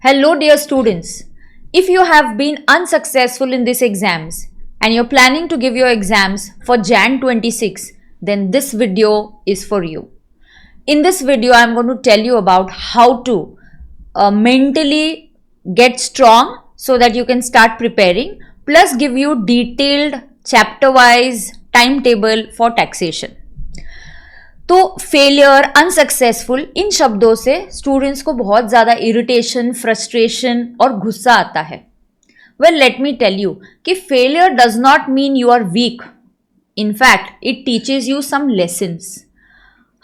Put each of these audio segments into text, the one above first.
Hello dear students, if you have been unsuccessful in these exams and you're planning to give your exams for Jan 26, then this video is for you. In this video, I'm going to tell you about how to mentally get strong so that you can start preparing, plus give you detailed chapter-wise timetable for taxation. तो failure, unsuccessful, इन शब्दों से students को बहुत ज़्यादा irritation, frustration और गुस्सा आता है. Well let me tell you कि failure does not mean you are weak. In fact it teaches you some lessons.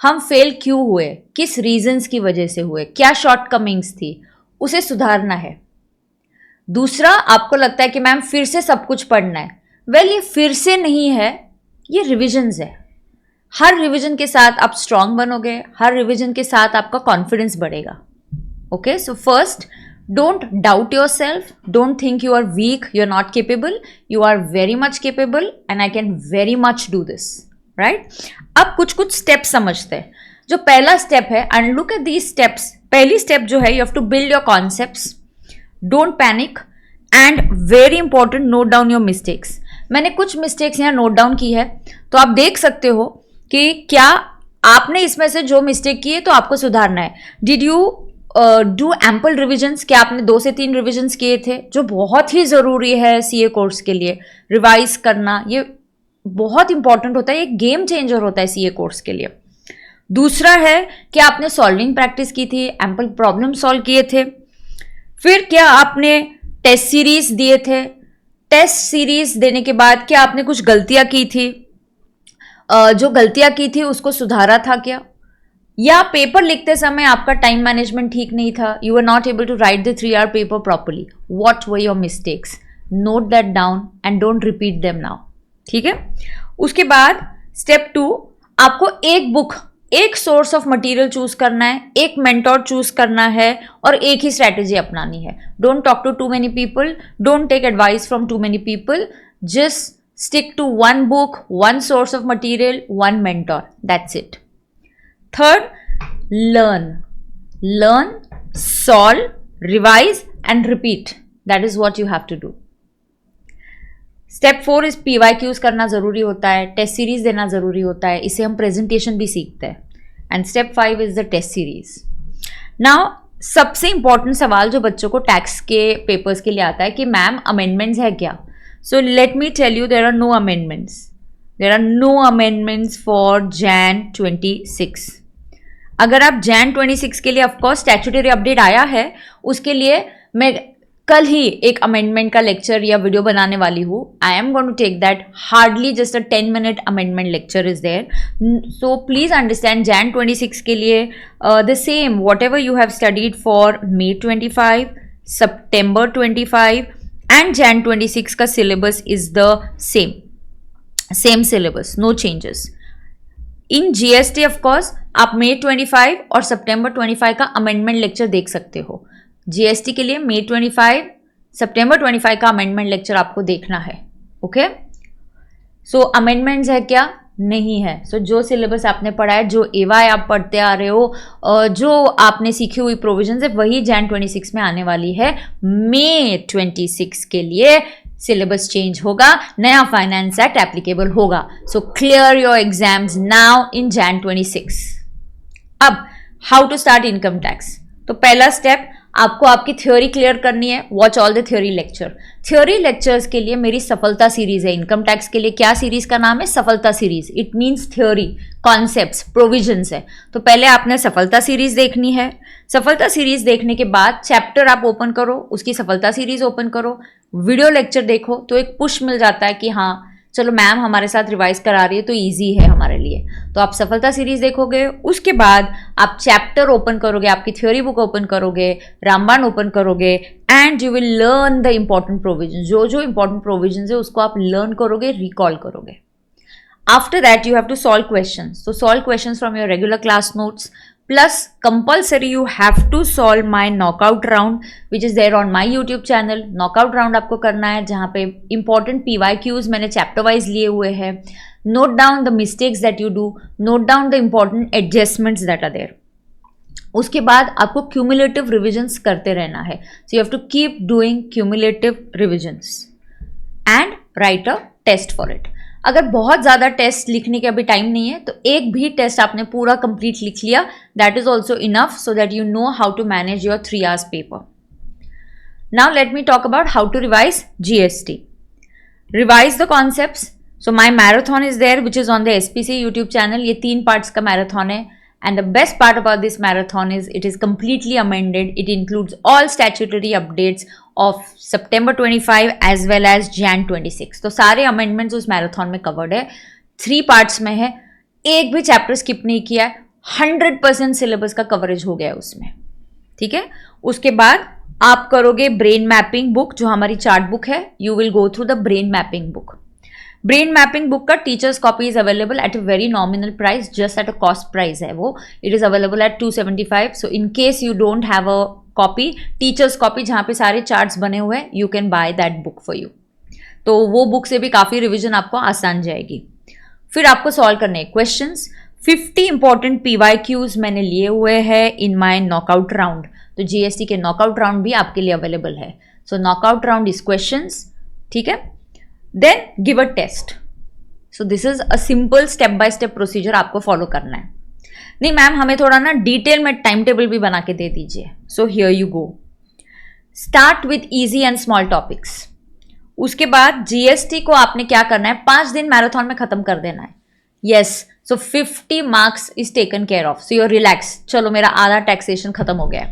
हम फेल क्यों हुए, किस रीजंस की वजह से हुए, क्या शॉर्टकमिंग्स थी, उसे सुधारना है. दूसरा, आपको लगता है कि मैम फिर से सब कुछ पढ़ना है. वेल ये फिर से नहीं है, ये रिविजन्स है. हर रिवीजन के साथ आप स्ट्रांग बनोगे, हर रिवीजन के साथ आपका कॉन्फिडेंस बढ़ेगा. Okay, so first, don't doubt yourself, don't think you are weak, you are not capable, you are very much capable and I can very much do this. Right, अब कुछ कुछ steps समझते हैं. जो पहला step है, and look at these steps. पहली step जो है, you have to build your concepts, don't panic and very important, note down your mistakes. मैंने कुछ मिस्टेक्स यहाँ नोट डाउन की है, तो आप देख सकते हो कि क्या आपने इसमें से जो मिस्टेक की है तो आपको सुधारना है. Did you do ample revisions? क्या आपने 2 से 3 रिविजन्स किए थे, जो बहुत ही ज़रूरी है सीए कोर्स के लिए. रिवाइज करना ये बहुत इंपॉर्टेंट होता है, ये गेम चेंजर होता है सीए कोर्स के लिए. दूसरा है कि आपने सॉल्विंग प्रैक्टिस की थी, एम्पल प्रॉब्लम सॉल्व किए थे. फिर क्या आपने टेस्ट सीरीज दिए थे, टेस्ट सीरीज देने के बाद क्या आपने कुछ गलतियां की थी, जो गलतियां की थी उसको सुधारा था क्या, या पेपर लिखते समय आपका टाइम मैनेजमेंट ठीक नहीं था, you are not able to write the 3 hour paper properly. What were your mistakes? Note that down and don't repeat them now. ठीक है. उसके बाद स्टेप 2, आपको एक बुक, एक सोर्स ऑफ मटेरियल चूज करना है, एक मेंटोर चूज करना है और एक ही स्ट्रैटेजी अपनानी है. Don't talk to many people, don't take advice from too many people, just stick to one book, one source of material, one mentor. That's it. Third, learn. Learn, solve, revise and repeat. That is what you have to do. Step 4 is PYQs करना ज़रूरी होता है, test series देना ज़रूरी होता है, इसे हम प्रेजेंटेशन भी सीखते हैं. And step 5 is the test series. Now सबसे इंपॉर्टेंट सवाल जो बच्चों को टैक्स के पेपर्स के लिए आता है कि मैम अमेंडमेंट्स है क्या. So let me tell you, there are no amendments. There are no amendments for Jan 26. अगर आप Jan 26 के लिए ऑफकोर्स स्टैट्यूटरी अपडेट आया है, उसके लिए मैं कल ही एक अमेंडमेंट का लेक्चर या वीडियो बनाने वाली हूँ. I am going to take that, hardly just a 10-minute amendment lecture is there. So please understand, Jan 26 के लिए the same whatever you have studied for May 25, September 25 and Jan 26 का syllabus is the same syllabus, no changes. In GST of course आप May 25 और September 25 का amendment lecture देख सकते हो. GST के लिए May 25, September 25 का amendment lecture आपको देखना है. ओके, सो amendments है क्या? नहीं है. सो जो सिलेबस आपने पढ़ा है, जो एवाई आप पढ़ते आ रहे हो, जो आपने सीखी हुई प्रोविजंस है, वही Jan 26 में आने वाली है. May 26 के लिए सिलेबस चेंज होगा, नया फाइनेंस एक्ट एप्लीकेबल होगा. So clear your exams now in Jan 26. अब how to start income tax. तो पहला स्टेप, आपको आपकी थ्योरी क्लियर करनी है. Watch all the theory lecture. Theory lectures के लिए मेरी सफलता सीरीज है. इनकम टैक्स के लिए क्या सीरीज का नाम है? सफलता series. It means theory, concepts, provisions है. तो पहले आपने सफलता सीरीज देखनी है. सफलता सीरीज देखने के बाद चैप्टर आप ओपन करो, उसकी सफलता सीरीज ओपन करो, वीडियो लेक्चर देखो, तो एक पुश मिल जाता है कि हाँ चलो मैम हमारे साथ रिवाइज करा रही है तो इजी है हमारे लिए. तो आप सफलता सीरीज देखोगे, उसके बाद आप चैप्टर ओपन करोगे, आपकी थ्योरी बुक ओपन करोगे, रामबाण ओपन करोगे and you will learn the important provision. जो जो इंपॉर्टेंट प्रोविजन है उसको आप लर्न करोगे, रिकॉल करोगे. After that you have to solve question. तो solve question from your regular class notes, plus compulsory you have to solve my knockout round which is there on my YouTube channel. knockout round आपको करना है जहाँ पे important PYQs मैंने chapter wise लिए हुए हैं. note down the mistakes that you do, note down the important adjustments that are there. उसके बाद आपको क्यूमुलेटिव रिविजन्स करते रहना है. So you have to keep doing cumulative revisions and write a test for it. अगर बहुत ज़्यादा test लिखने के अभी टाइम नहीं है तो एक भी टेस्ट आपने पूरा कंप्लीट लिख लिया, that is also enough so that you know how to manage your 3 hours paper. Now let me talk about how to revise GST. Revise the concepts. So my marathon is there which is on the SPC YouTube channel. ये 3 parts का marathon है. And the best part about this marathon is it is completely amended. It includes all statutory updates of September 25 as well as Jan 26. तो सारे amendments उस marathon में covered है. 3 parts में है. एक भी chapter skip नहीं किया है. 100% syllabus का coverage हो गया है उसमें. ठीक है. उसके बाद आप करोगे ब्रेन मैपिंग बुक, जो हमारी चार्ट बुक है. You will go through the brain mapping book. Brain mapping book का teachers copy is available at a very nominal price, just at a cost price है वो. It is available at 275. So in case you don't have a copy, teachers copy जहाँ पे सारे charts बने हुए हैं, you can buy that book for you. तो वो बुक से भी काफ़ी रिविजन आपको आसान जाएगी. फिर आपको सॉल्व करने हैं क्वेश्चंस. 50 इंपॉर्टेंट PYQs मैंने लिए हुए हैं इन माई नॉकआउट राउंड. तो GST के नॉकआउट राउंड भी आपके लिए अवेलेबल है. So knockout round is questions. ठीक है. Then give a test. So this is a simple step by step procedure आपको फॉलो करना है. नहीं मैम हमें थोड़ा ना डिटेल में टाइम टेबल भी बना के दे दीजिए. So here you go. Start with easy and small topics. उसके बाद GST को आपने क्या करना है, 5 दिन मैराथन में खत्म कर देना है. Yes. So 50 marks is taken care of. So you're relax. चलो मेरा आधा टैक्सेशन खत्म हो गया.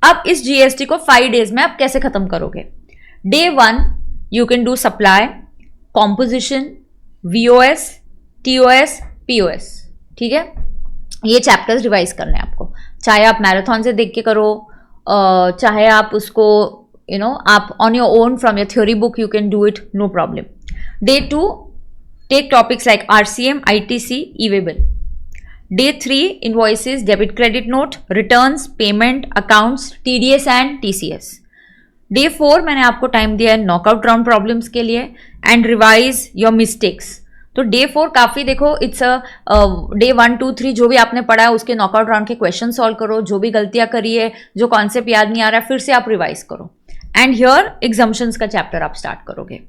अब इस GST को 5 डेज में आप कैसे खत्म करोगे. Day 1 you can do supply, composition, VOS, TOS, POS. ठीक है. ये चैप्टर्स रिवाइज करने हैं आपको, चाहे आप मैराथन से देख के करो, चाहे आप उसको आप on your own from your theory book you can do it, no problem. Day 2 take topics like RCM, ITC, E-way bill. Day 3 invoices, debit credit note, returns, payment, accounts, TDS and TCS. Day 4 मैंने आपको time दिया है knockout round problems के लिए and revise your mistakes. तो day 4 काफ़ी देखो, it's day 1, 2, 3 जो भी आपने पढ़ा है उसके नॉकआउट राउंड के क्वेश्चन सॉल्व करो, जो भी गलतियां करी है, जो कॉन्सेप्ट याद नहीं आ रहा है फिर से आप रिवाइज करो. एंड हियर एग्जाम्पशंस का चैप्टर आप स्टार्ट करोगे.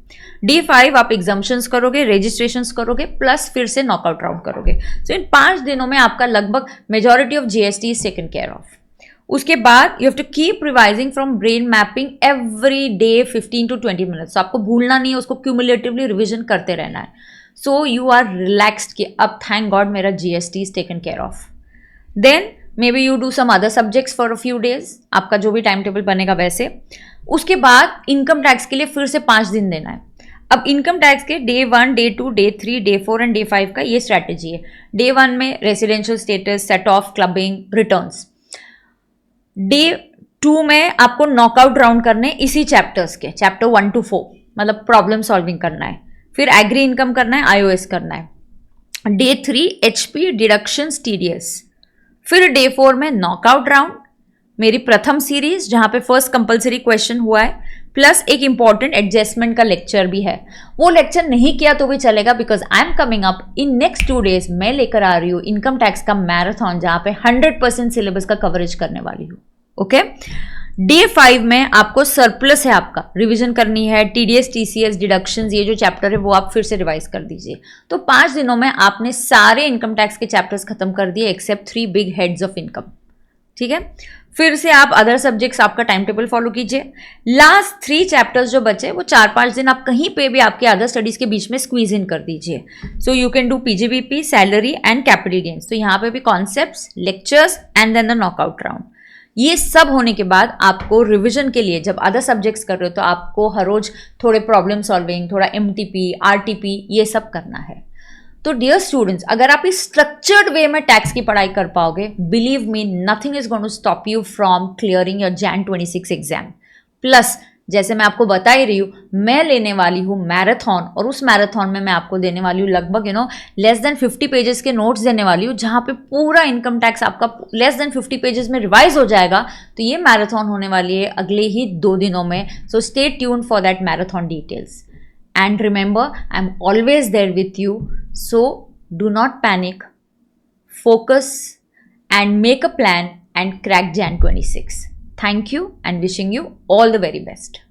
डे 5 आप एग्जाम्पशंस करोगे, रजिस्ट्रेशंस करोगे, प्लस फिर से नॉकआउट राउंड करोगे. सो इन 5 दिनों में आपका लगभग majority of GST is taken care of. उसके बाद you have to keep revising from brain mapping every day 15 to 20 minutes. आपको भूलना नहीं है, उसको क्यूमुलेटिवली रिविजन करते रहना है. सो यू आर रिलैक्स्ड कि अब थैंक गॉड मेरा GST is taken care of. Then maybe you do some other subjects for a few days, आपका जो भी टाइम टेबल बनेगा वैसे. उसके बाद इनकम टैक्स के लिए फिर से 5 दिन देना है. अब इनकम टैक्स के day 1, day 2, day 3, day 4 and day 5 का ये स्ट्रैटेजी है. डे 1 में residential status, set of, clubbing, returns. Day 2 में आपको नॉकआउट राउंड करने इसी चैप्टर्स के, चैप्टर 1 to 4, मतलब प्रॉब्लम सॉल्विंग करना है. फिर एग्री इनकम करना है, IOS करना है. Day 3 HP, deductions, TDS. फिर डे 4 में नॉकआउट राउंड, मेरी प्रथम सीरीज जहां पे फर्स्ट कंपलसरी क्वेश्चन हुआ है, प्लस एक इंपॉर्टेंट एडजस्टमेंट का लेक्चर भी है. वो लेक्चर नहीं किया तो भी चलेगा because I am coming up in next 2 days. मैं लेकर आ रही हूँ इनकम टैक्स का मैराथन जहां पे 100% सिलेबस का कवरेज करने वाली हूँ. ओके. डे 5 में आपको सरप्लस है, आपका रिवीजन करनी है. TDS, TCS, डिडक्शंस, ये जो चैप्टर है वो आप फिर से रिवाइज कर दीजिए. तो 5 दिनों में आपने सारे इनकम टैक्स के चैप्टर्स खत्म कर दिए except 3 big heads of income. ठीक है. फिर से आप अदर सब्जेक्ट्स आपका टाइम टेबल फॉलो कीजिए. लास्ट 3 चैप्टर्स जो बचे वो 4-5 दिन आप कहीं पे भी आपके अदर स्टडीज के बीच में स्क्वीज इन कर दीजिए. So you can do PGBP, salary and capital gains. तो यहाँ पे भी concepts, lectures and then the knockout round. ये सब होने के बाद आपको रिवीजन के लिए जब अदर सब्जेक्ट्स कर रहे हो तो आपको हर रोज थोड़े प्रॉब्लम सॉल्विंग, थोड़ा MTP, RTP ये सब करना है. तो डियर स्टूडेंट्स, अगर आप इस स्ट्रक्चर्ड वे में टैक्स की पढ़ाई कर पाओगे, believe me nothing is going to stop you from clearing your Jan 26 exam. Plus जैसे मैं आपको बता ही रही हूँ, मैं लेने वाली हूँ मैराथन, और उस मैराथन में मैं आपको देने वाली हूँ लगभग लेस देन 50 पेजेस के नोट्स देने वाली हूँ, जहाँ पे पूरा इनकम टैक्स आपका लेस देन 50 पेजेस में रिवाइज हो जाएगा. तो ये मैराथन होने वाली है अगले ही 2 दिनों में. So stay tune for that marathon details. And remember, I'm always there with you. So do not panic. Focus and make a plan and crack Jan 26. Thank you and wishing you all the very best.